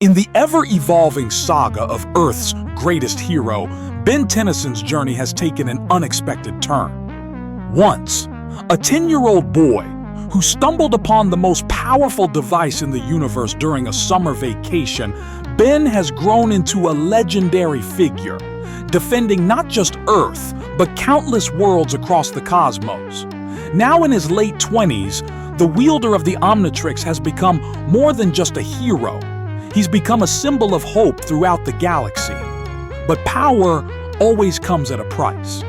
In the ever-evolving saga of Earth's greatest hero, Ben Tennyson's journey has taken an unexpected turn. Once, a 10-year-old boy who stumbled upon the most powerful device in the universe during a summer vacation, Ben has grown into a legendary figure, defending not just Earth, but countless worlds across the cosmos. Now in his late 20s, the wielder of the Omnitrix has become more than just a hero. He's become a symbol of hope throughout the galaxy. But power always comes at a price.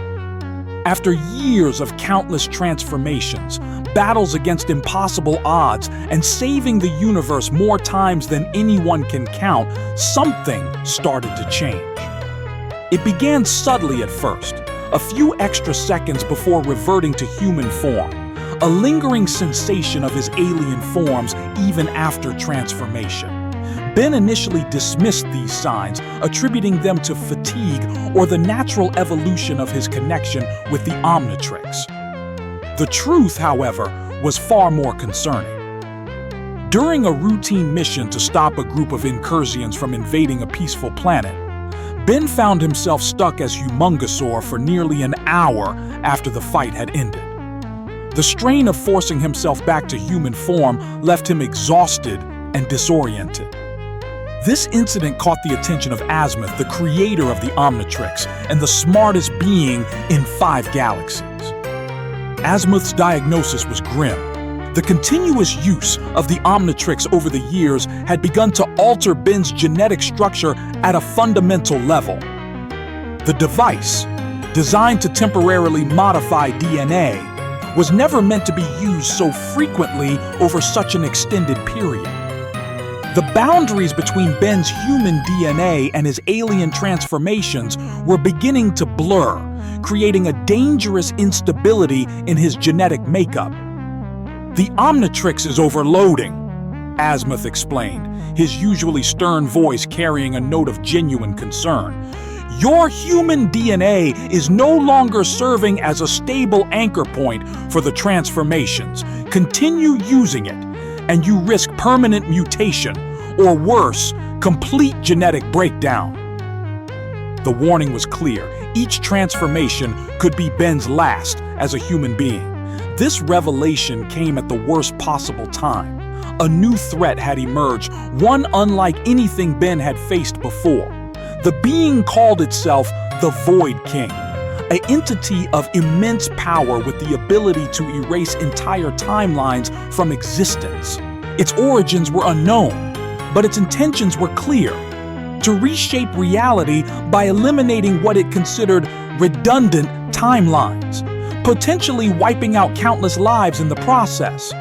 After years of countless transformations, battles against impossible odds, and saving the universe more times than anyone can count, something started to change. It began subtly at first, a few extra seconds before reverting to human form, a lingering sensation of his alien forms even after transformation. Ben initially dismissed these signs, attributing them to fatigue or the natural evolution of his connection with the Omnitrix. The truth, however, was far more concerning. During a routine mission to stop a group of incursions from invading a peaceful planet, Ben found himself stuck as Humongosaur for nearly an hour after the fight had ended. The strain of forcing himself back to human form left him exhausted and disoriented. This incident caught the attention of Azmuth, the creator of the Omnitrix and the smartest being in 5 galaxies. Azmuth's diagnosis was grim. The continuous use of the Omnitrix over the years had begun to alter Ben's genetic structure at a fundamental level. The device, designed to temporarily modify DNA, was never meant to be used so frequently over such an extended period. The boundaries between Ben's human DNA and his alien transformations were beginning to blur, creating a dangerous instability in his genetic makeup. "The Omnitrix is overloading," Azmuth explained, his usually stern voice carrying a note of genuine concern. "Your human DNA is no longer serving as a stable anchor point for the transformations. Continue using it, and you risk permanent mutation, or worse, complete genetic breakdown." The warning was clear. Each transformation could be Ben's last as a human being. This revelation came at the worst possible time. A new threat had emerged, one unlike anything Ben had faced before. The being called itself the Void King, an entity of immense power with the ability to erase entire timelines from existence. Its origins were unknown, but its intentions were clear: to reshape reality by eliminating what it considered redundant timelines, potentially wiping out countless lives in the process.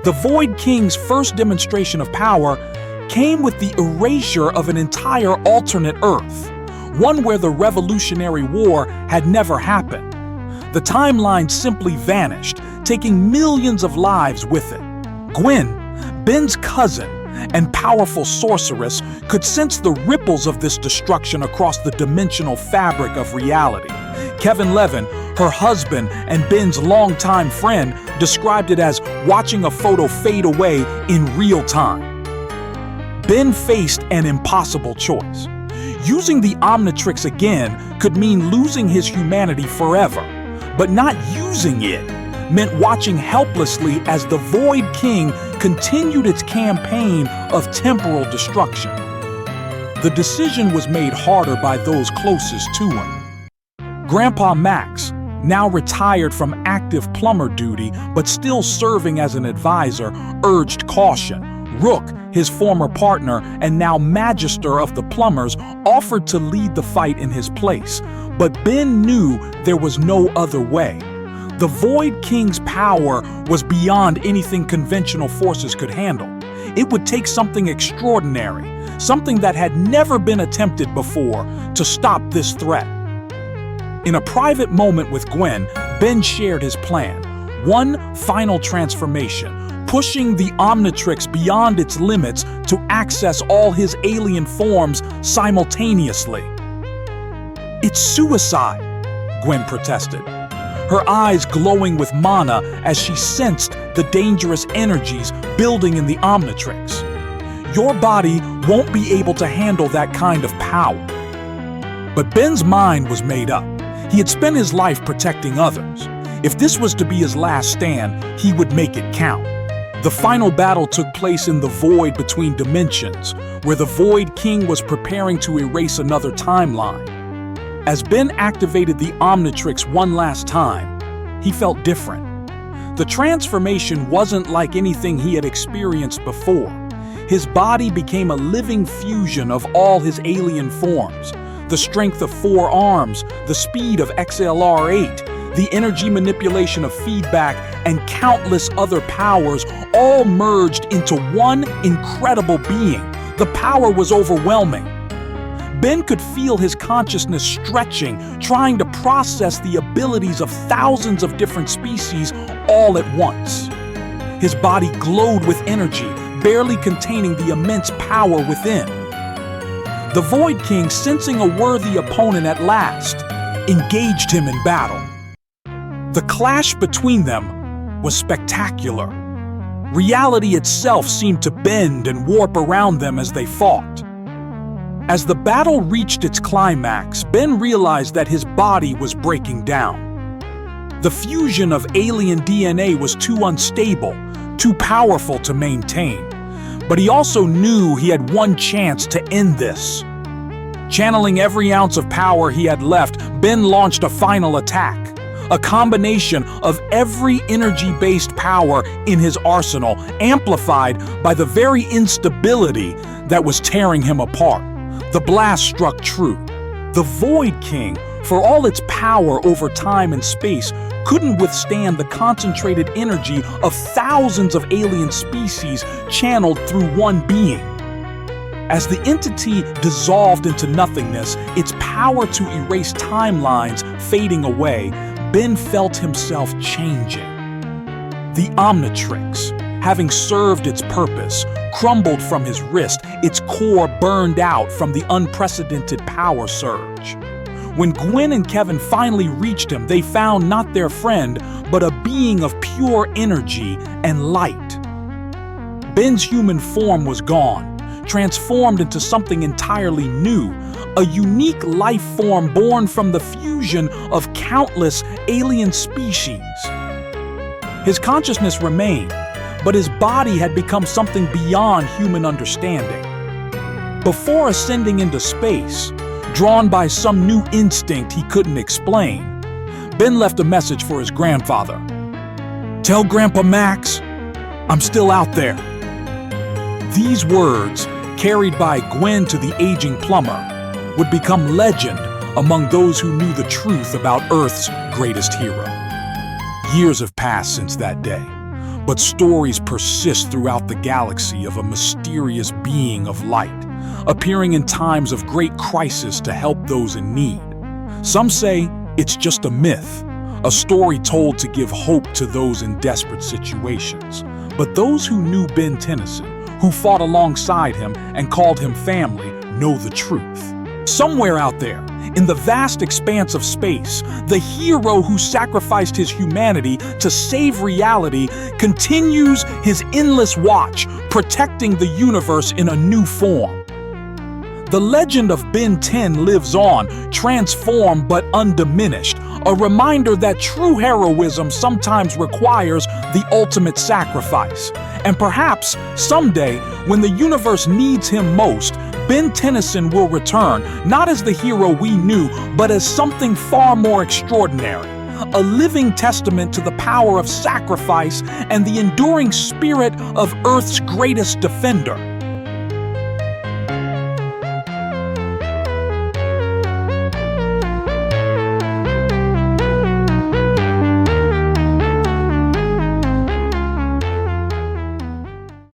The Void King's first demonstration of power came with the erasure of an entire alternate Earth, one where the Revolutionary War had never happened. The timeline simply vanished, taking millions of lives with it. Gwen, Ben's cousin and powerful sorceress, could sense the ripples of this destruction across the dimensional fabric of reality. Kevin Levin, her husband and Ben's longtime friend, described it as watching a photo fade away in real time. Ben faced an impossible choice. Using the Omnitrix again could mean losing his humanity forever, but not using it meant watching helplessly as the Void King continued its campaign of temporal destruction. The decision was made harder by those closest to him. Grandpa Max, now retired from active plumber duty but still serving as an advisor, urged caution. Rook, his former partner and now magister of the plumbers, offered to lead the fight in his place, but Ben knew there was no other way. The Void King's power was beyond anything conventional forces could handle. It would take something extraordinary, something that had never been attempted before, to stop this threat. In a private moment with Gwen, Ben shared his plan: one final transformation, pushing the Omnitrix beyond its limits to access all his alien forms simultaneously. "It's suicide," Gwen protested, her eyes glowing with mana as she sensed the dangerous energies building in the Omnitrix. Your body won't be able to handle that kind of power. But Ben's mind was made up. He had spent his life protecting others. If this was to be his last stand, he would make it count. The final battle took place in the void between dimensions, where the Void King was preparing to erase another timeline. As Ben activated the Omnitrix one last time, he felt different. The transformation wasn't like anything he had experienced before. His body became a living fusion of all his alien forms. The strength of 4 arms, the speed of XLR8, the energy manipulation of feedback, and countless other powers all merged into one incredible being. The power was overwhelming. Ben could feel his consciousness stretching, trying to process the abilities of thousands of different species all at once. His body glowed with energy, barely containing the immense power within. The Void King, sensing a worthy opponent at last, engaged him in battle. The clash between them was spectacular. Reality itself seemed to bend and warp around them as they fought. As the battle reached its climax, Ben realized that his body was breaking down. The fusion of alien DNA was too unstable, too powerful to maintain. But he also knew he had one chance to end this. Channeling every ounce of power he had left, Ben launched a final attack. A combination of every energy-based power in his arsenal, amplified by the very instability that was tearing him apart. The blast struck true. The Void King, for all its power over time and space, couldn't withstand the concentrated energy of thousands of alien species channeled through one being. As the entity dissolved into nothingness, its power to erase timelines fading away, Ben felt himself changing. The Omnitrix, having served its purpose, crumbled from his wrist, its core burned out from the unprecedented power surge. When Gwen and Kevin finally reached him, they found not their friend, but a being of pure energy and light. Ben's human form was gone, transformed into something entirely new, a unique life form born from the fusion of countless alien species. His consciousness remained, but his body had become something beyond human understanding. Before ascending into space, drawn by some new instinct he couldn't explain, Ben left a message for his grandfather. "Tell Grandpa Max, I'm still out there." These words, carried by Gwen to the aging plumber, would become legend among those who knew the truth about Earth's greatest hero. Years have passed since that day, but stories persist throughout the galaxy of a mysterious being of light, appearing in times of great crisis to help those in need. Some say it's just a myth, a story told to give hope to those in desperate situations. But those who knew Ben Tennyson, who fought alongside him and called him family, know the truth. Somewhere out there, in the vast expanse of space, the hero who sacrificed his humanity to save reality continues his endless watch, protecting the universe in a new form. The legend of Ben 10 lives on, transformed but undiminished, a reminder that true heroism sometimes requires the ultimate sacrifice. And perhaps someday, when the universe needs him most, Ben Tennyson will return, not as the hero we knew, but as something far more extraordinary, a living testament to the power of sacrifice and the enduring spirit of Earth's greatest defender.